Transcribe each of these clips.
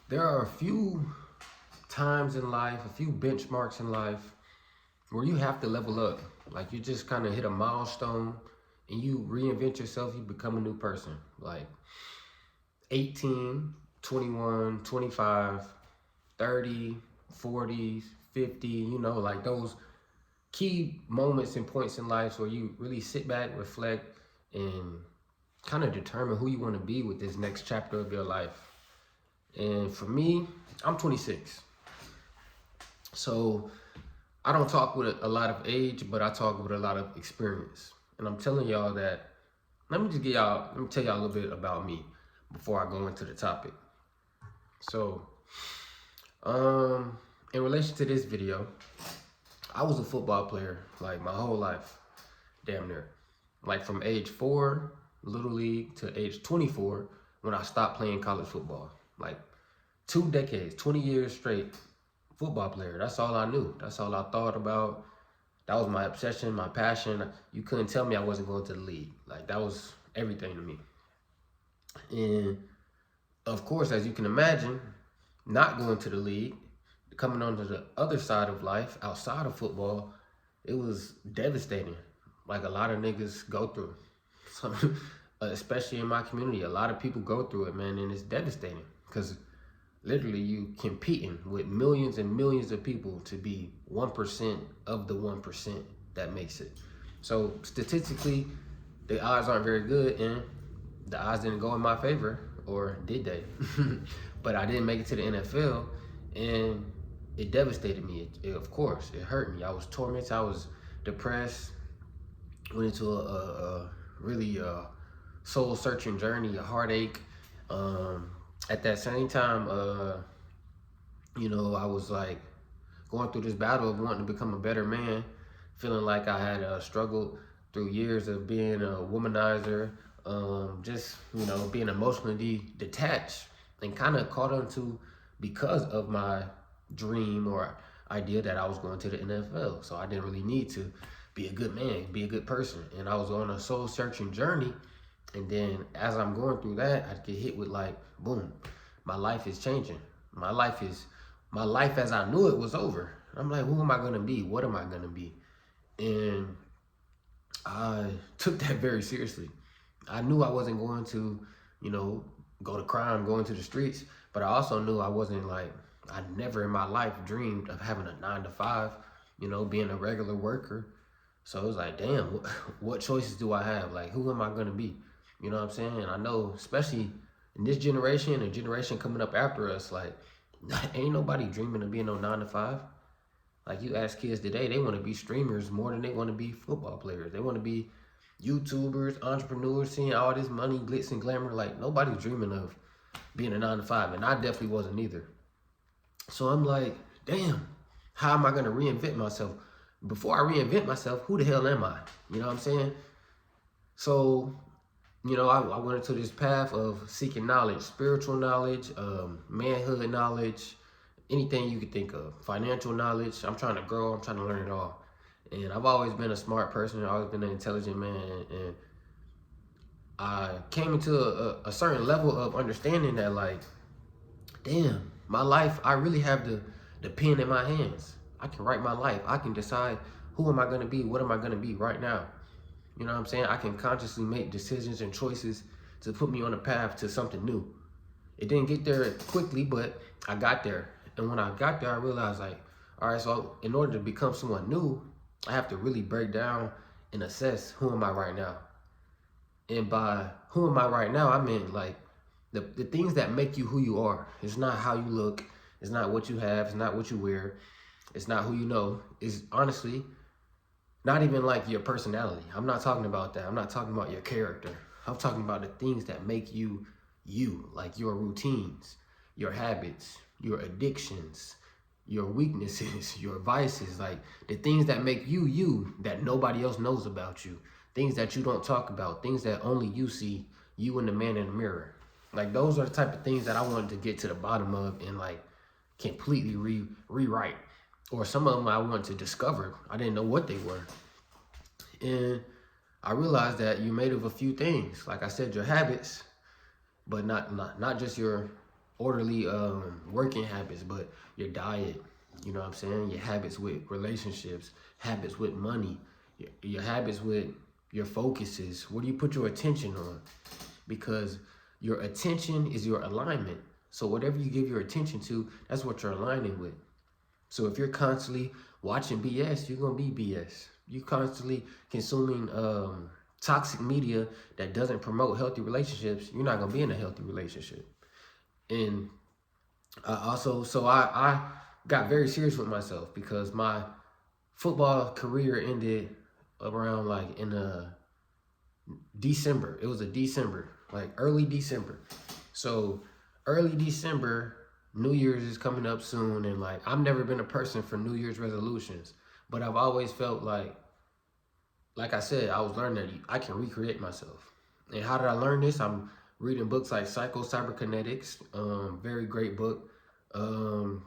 There are a few times in life, a few benchmarks in life where you have to level up. Like you just kind of hit a milestone and you reinvent yourself, you become a new person. Like 18, 21, 25, 30, 40s, 50, like those key moments and points in life where you really sit back, reflect, and kind of determine who you want to be with this next chapter of your life. And for me, I'm 26. So I don't talk with a lot of age, but I talk with a lot of experience. And I'm telling y'all that, let me tell y'all a little bit about me before I go into the topic. So, in relation to this video, I was a football player like my whole life, damn near. Like from age 4, little league, to age 24 when I stopped playing college football. Like 2 decades, 20 years straight football player. That's all I knew. That's all I thought about. That was my obsession, my passion. You couldn't tell me I wasn't going to the league. Like that was everything to me. And of course, as you can imagine, not going to the league, coming onto the other side of life, outside of football, it was devastating. Like a lot of niggas go through. So, especially in my community, a lot of people go through it, man, and it's devastating because literally you competing with millions and millions of people to be 1% of the 1% that makes it. So statistically, the odds aren't very good, and the odds didn't go in my favor, or did they? But I didn't make it to the NFL, and it devastated me. Of course, it hurt me. I was tormented. I was depressed. Went into a really soul-searching journey, a heartache. At that same time, I was like going through this battle of wanting to become a better man, feeling like I had struggled through years of being a womanizer, just, being emotionally detached and kind of caught onto because of my dream or idea that I was going to the NFL. So I didn't really need to be a good man, be a good person. And I was on a soul searching journey. And then as I'm going through that, I get hit with like, boom, my life is changing. My life as I knew it was over. I'm like, who am I gonna be? What am I gonna be? And I took that very seriously. I knew I wasn't going to, go to crime, go into the streets, but I also knew I never in my life dreamed of having a 9 to 5, being a regular worker. So it was like, damn, what choices do I have? Like, who am I gonna be? You know what I'm saying? And I know, especially in this generation, a generation coming up after us, like, ain't nobody dreaming of being no 9 to 5. Like you ask kids today, they want to be streamers more than they want to be football players. They want to be YouTubers, entrepreneurs, seeing all this money, glitz and glamour. Like nobody's dreaming of being a 9 to 5, and I definitely wasn't either. So I'm like, damn, how am I gonna reinvent myself? Before I reinvent myself, who the hell am I? You know what I'm saying? So, I went into this path of seeking knowledge, spiritual knowledge, manhood knowledge, anything you could think of, financial knowledge. I'm trying to grow. I'm trying to learn it all. And I've always been a smart person. I've always been an intelligent man. And I came into a certain level of understanding that, like, damn, my life, I really have the pen in my hands. I can write my life. I can decide who am I going to be? What am I going to be right now? You know what I'm saying? I can consciously make decisions and choices to put me on a path to something new. It didn't get there quickly, but I got there. And when I got there, I realized like, all right, so in order to become someone new, I have to really break down and assess who am I right now. And by who am I right now, I mean like the things that make you who you are. It's not how you look. It's not what you have. It's not what you wear. It's not who you know. It's honestly not even like your personality. I'm not talking about that. I'm not talking about your character. I'm talking about the things that make you you, like your routines, your habits, your addictions, your weaknesses, your vices, like the things that make you you that nobody else knows about you, things that you don't talk about, things that only you see, you and the man in the mirror. Like those are the type of things that I wanted to get to the bottom of and like completely rewrite. Or some of them I wanted to discover. I didn't know what they were. And I realized that you're made of a few things. Like I said, your habits, but not just your orderly working habits, but your diet, you know what I'm saying? Your habits with relationships, habits with money, your habits with your focuses. What do you put your attention on? Because your attention is your alignment. So whatever you give your attention to, that's what you're aligning with. So if you're constantly watching BS, you're gonna be BS. You constantly consuming toxic media that doesn't promote healthy relationships, you're not gonna be in a healthy relationship. And I got very serious with myself because my football career ended around like in December. It was a December, like early December. So early December, New Year's is coming up soon, and like I've never been a person for New Year's resolutions, but I've always felt like I said, I was learning that I can recreate myself. And how did I learn this? I'm reading books like Cybernetics, very great book. Um,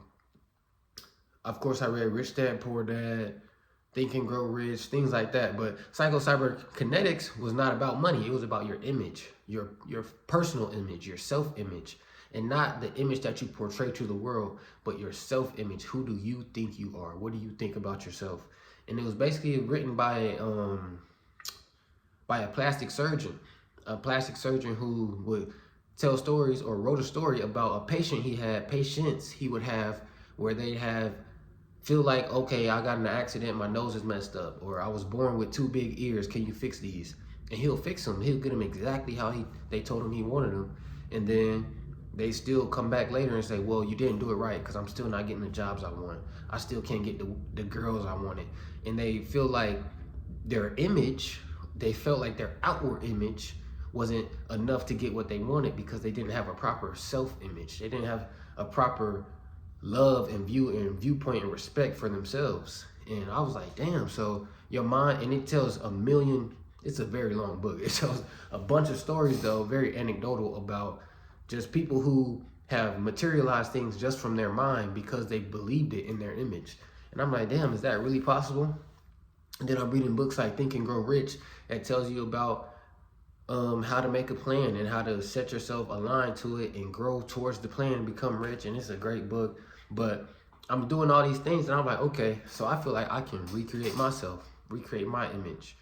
of course, I read Rich Dad Poor Dad, Think and Grow Rich, things like that. But Cybernetics was not about money. It was about your image, your personal image, your self-image, and not the image that you portray to the world, but your self-image. Who do you think you are? What do you think about yourself? And it was basically written by a plastic surgeon who would tell stories or wrote a story about a patients he would have where they have feel like, okay, I got in an accident, my nose is messed up, or I was born with two big ears, can you fix these? And he'll fix them. He'll get them exactly how they told him he wanted them. And then they still come back later and say, well, you didn't do it right because I'm still not getting the jobs I want. I still can't get the girls I wanted. And they feel like they felt like their outward image wasn't enough to get what they wanted because they didn't have a proper self-image. They didn't have a proper love and viewpoint and respect for themselves. And I was like, damn, so your mind, and it tells it's a very long book. It tells a bunch of stories though, very anecdotal about just people who have materialized things just from their mind because they believed it in their image. And I'm like, damn, is that really possible? And then I'm reading books like Think and Grow Rich that tells you about how to make a plan and how to set yourself aligned to it and grow towards the plan and become rich. And it's a great book. But I'm doing all these things and I'm like, okay, so I feel like I can recreate myself, recreate my image.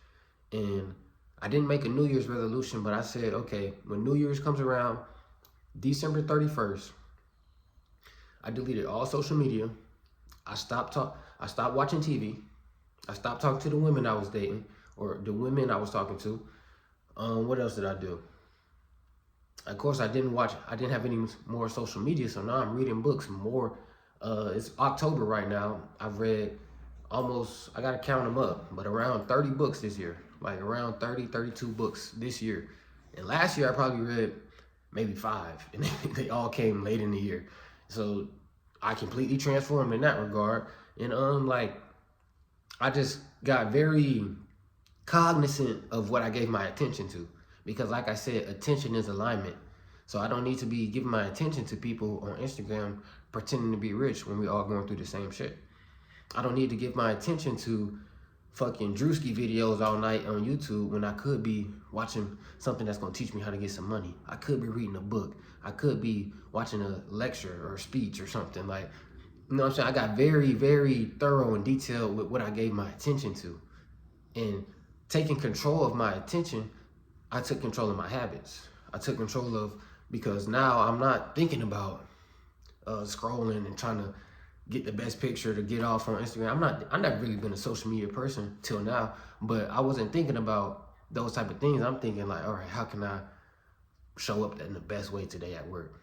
And I didn't make a New Year's resolution, but I said, okay, when New Year's comes around, December 31st, I deleted all social media. I stopped watching TV. I stopped talking to the women I was dating or the women I was talking to. What else did I do? Of course, I didn't have any more social media, so now I'm reading books more. It's October right now. I've read I gotta count them up, but around 30 books this year. Like around 32 books this year. And last year I probably read maybe 5, and they all came late in the year. So I completely transformed in that regard. And I just got very cognizant of what I gave my attention to. Because like I said, attention is alignment. So I don't need to be giving my attention to people on Instagram pretending to be rich when we all going through the same shit. I don't need to give my attention to fucking Drewski videos all night on YouTube when I could be watching something that's gonna teach me how to get some money. I could be reading a book. I could be watching a lecture or a speech or something. Like, you know what I'm saying? I got very, very thorough and detailed with what I gave my attention to. And taking control of my attention, I took control of my habits. I took control of, because now I'm not thinking about scrolling and trying to get the best picture to get off on Instagram. I've never really been a social media person till now, but I wasn't thinking about those type of things. I'm thinking like, all right, how can I show up in the best way today at work?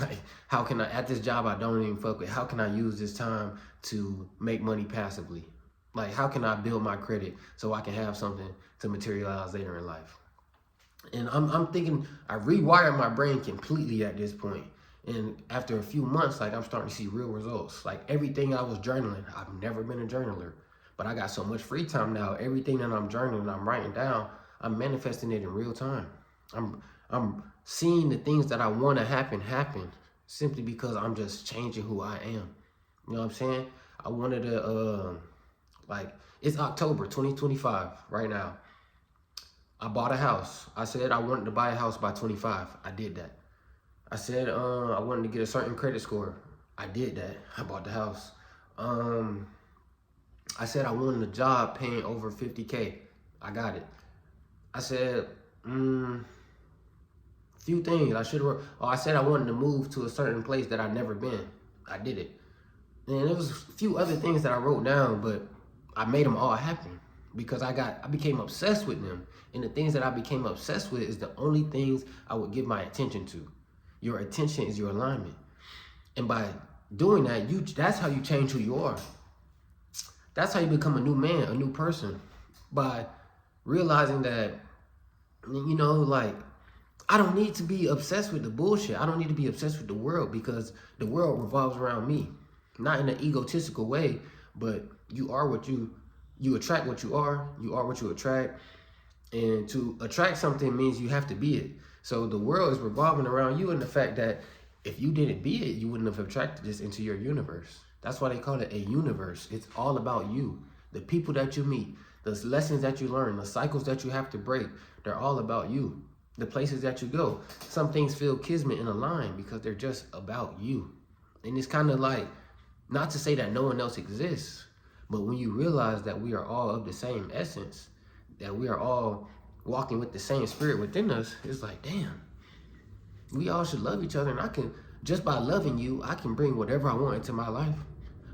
Like, how can I, at this job I don't even fuck with, how can I use this time to make money passively? Like, how can I build my credit so I can have something to materialize later in life? And I'm thinking, I rewired my brain completely at this point. And after a few months, like, I'm starting to see real results. Like, everything I was journaling, I've never been a journaler, but I got so much free time now. Everything that I'm journaling, I'm writing down, I'm manifesting it in real time. I'm seeing the things that I want to happen simply because I'm just changing who I am. You know what I'm saying? I wanted to, it's October 2025 right now. I bought a house. I said I wanted to buy a house by 25. I did that. I said I wanted to get a certain credit score. I did that. I bought the house. I said I wanted a job paying over 50K. I got it. I said, few things I should have. Oh, I said I wanted to move to a certain place that I'd never been. I did it. And there was a few other things that I wrote down, but I made them all happen because I became obsessed with them. And the things that I became obsessed with is the only things I would give my attention to. Your attention is your alignment. And by doing that, that's how you change who you are. That's how you become a new man, a new person. By realizing that, like, I don't need to be obsessed with the bullshit. I don't need to be obsessed with the world because the world revolves around me. Not in an egotistical way, but you are what you attract what you are what you attract. And to attract something means you have to be it. So the world is revolving around you, and the fact that if you didn't be it, you wouldn't have attracted this into your universe. That's why they call it a universe. It's all about you. The people that you meet, the lessons that you learn, the cycles that you have to break, they're all about you. The places that you go. Some things feel kismet in a line because they're just about you. And it's kind of like, not to say that no one else exists, but when you realize that we are all of the same essence, that we are all walking with the same spirit within us, it's like, damn, we all should love each other. And just by loving you, I can bring whatever I want into my life.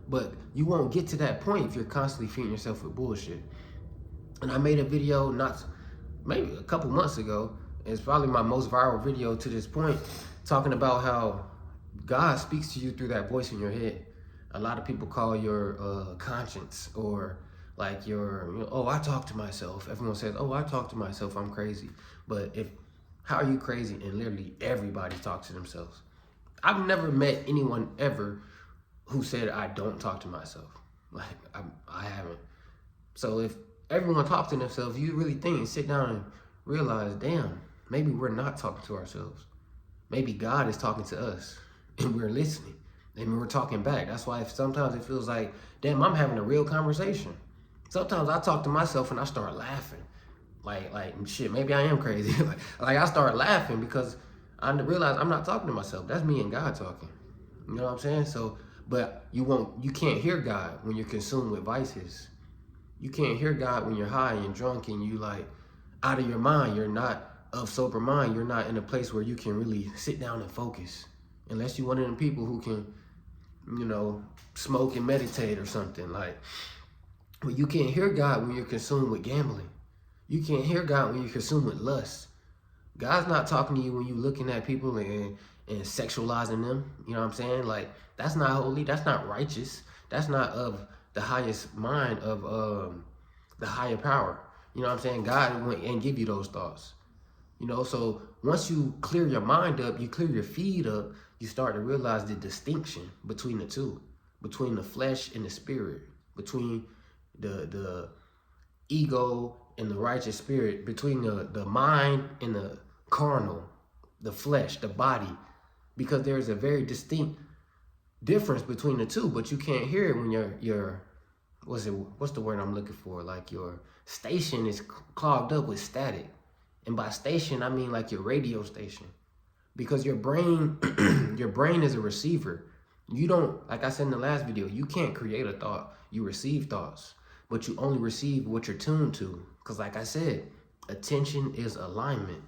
But you won't get to that point if you're constantly feeding yourself with bullshit. And I made a video maybe a couple months ago. It's probably my most viral video to this point, talking about how God speaks to you through that voice in your head. A lot of people call your conscience, or like oh, I talk to myself. Everyone says, oh, I talk to myself, I'm crazy. But how are you crazy? And literally everybody talks to themselves. I've never met anyone ever who said I don't talk to myself. Like, I haven't. So if everyone talks to themselves, you really think and sit down and realize, damn, maybe we're not talking to ourselves. Maybe God is talking to us and we're listening and we're talking back. That's why sometimes it feels like, damn, I'm having a real conversation. Sometimes I talk to myself and I start laughing. Like shit, maybe I am crazy. like I start laughing because I realize I'm not talking to myself. That's me and God talking. You know what I'm saying? So, but you can't hear God when you're consumed with vices. You can't hear God when you're high and drunk and you like out of your mind. You're not of sober mind. You're not in a place where you can really sit down and focus. Unless you're one of them people who can, smoke and meditate or something. But you can't hear God when you're consumed with gambling. You can't hear God when you're consumed with lust. God's not talking to you when you're looking at people and sexualizing them. You know what I'm saying? Like, that's not holy. That's not righteous. That's not of the highest mind of the higher power. You know what I'm saying? God won't and give you those thoughts. So once you clear your mind up, you clear your feed up, you start to realize the distinction between the two, between the flesh and the spirit, between the ego and the righteous spirit, between the mind and the carnal, the flesh, the body, because there's a very distinct difference between the two, but you can't hear it when your what's the word I'm looking for? Like your station is clogged up with static. And by station, I mean like your radio station. Because your brain, your brain is a receiver. You don't, like I said in the last video, you can't create a thought. You receive thoughts, but you only receive what you're tuned to. Because like I said, attention is alignment.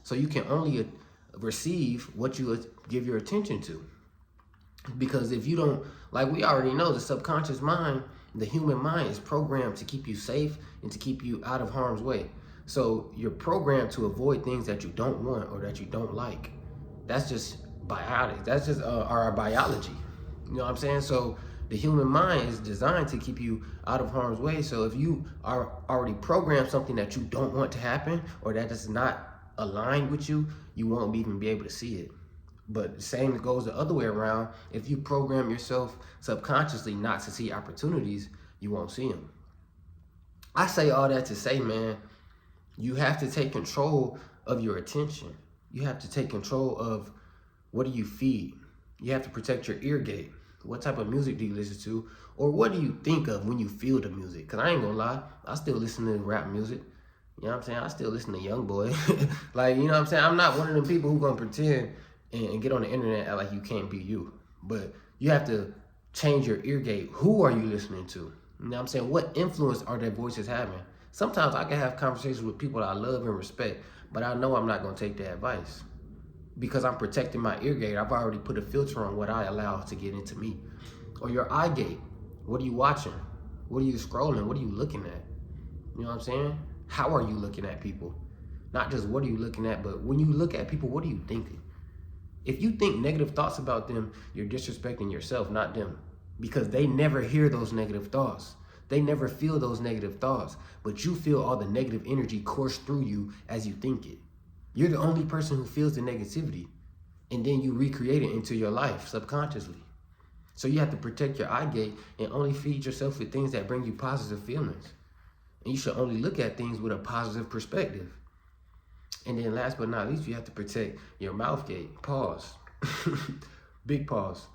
So you can only receive what you give your attention to. Because if you don't, like we already know, the subconscious mind, the human mind is programmed to keep you safe and to keep you out of harm's way. So you're programmed to avoid things that you don't want or that you don't like. That's just biotic. That's just our biology. You know what I'm saying? So the human mind is designed to keep you out of harm's way. So if you are already programmed something that you don't want to happen or that is not aligned with you, you won't even be able to see it. But the same goes the other way around. If you program yourself subconsciously not to see opportunities, you won't see them. I say all that to say, man, you have to take control of your attention. You have to take control of what do you feed. You have to protect your ear gate. What type of music do you listen to? Or what do you think of when you feel the music? Because I ain't gonna lie, I still listen to rap music. You know what I'm saying? I still listen to YoungBoy. Like, you know what I'm saying? I'm not one of them people who gonna pretend and get on the internet and act like you can't be you. But you have to change your ear gate. Who are you listening to? You know what I'm saying? What influence are their voices having? Sometimes I can have conversations with people that I love and respect, but I know I'm not going to take their advice because I'm protecting my ear gate. I've already put a filter on what I allow to get into me. Or your eye gate. What are you watching? What are you scrolling? What are you looking at? You know what I'm saying? How are you looking at people? Not just what are you looking at, but when you look at people, what are you thinking? If you think negative thoughts about them, you're disrespecting yourself, not them. Because they never hear those negative thoughts. They never feel those negative thoughts. But you feel all the negative energy course through you as you think it. You're the only person who feels the negativity. And then you recreate it into your life subconsciously. So you have to protect your eye gate and only feed yourself with things that bring you positive feelings. And you should only look at things with a positive perspective. And then last but not least, you have to protect your mouth gate. Pause. Big pause.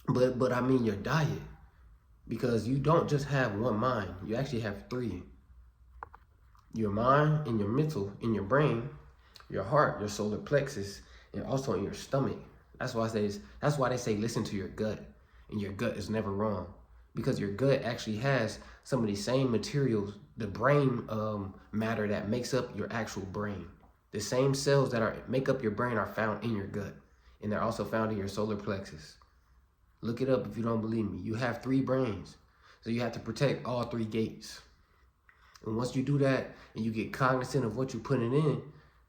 But I mean your diet. Because you don't just have one mind. You actually have three. Your mind and your mental, in your brain, your heart, your solar plexus, and also in your stomach. That's why they say listen to your gut. And your gut is never wrong. Because your gut actually has some of these same materials, the brain matter that makes up your actual brain. The same cells that make up your brain are found in your gut. And they're also found in your solar plexus. Look it up if you don't believe me. You have 3 brains. So you have to protect all 3 gates. And once you do that and you get cognizant of what you're putting in,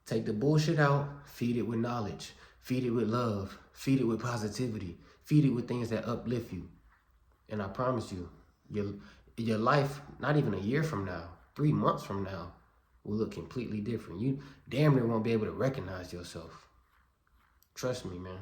take the bullshit out, feed it with knowledge, feed it with love, feed it with positivity, feed it with things that uplift you. And I promise you, your life, not even a year from now, 3 months from now, will look completely different. You damn near won't be able to recognize yourself. Trust me, man.